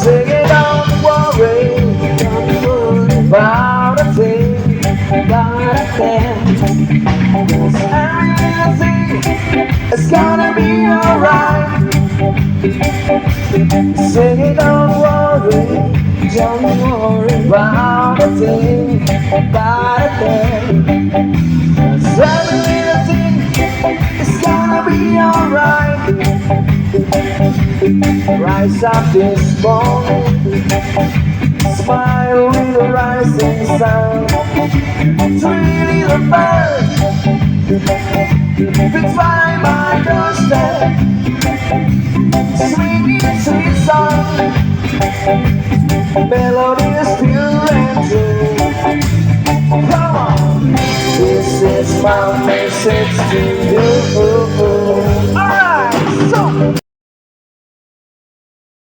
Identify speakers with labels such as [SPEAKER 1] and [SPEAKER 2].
[SPEAKER 1] Sing it, don't worry, don't worry about a thing, about a thing. 'Cause everything is gonna be alright. Sing it, don't worry about a thing, about a thing. 'Cause everything is gonna be alright. Rise up this morning, smile with the rising sun. Three little birds fix by my doorstep, singing sweet song, melodious, pure and true. Come on, this is my message to you.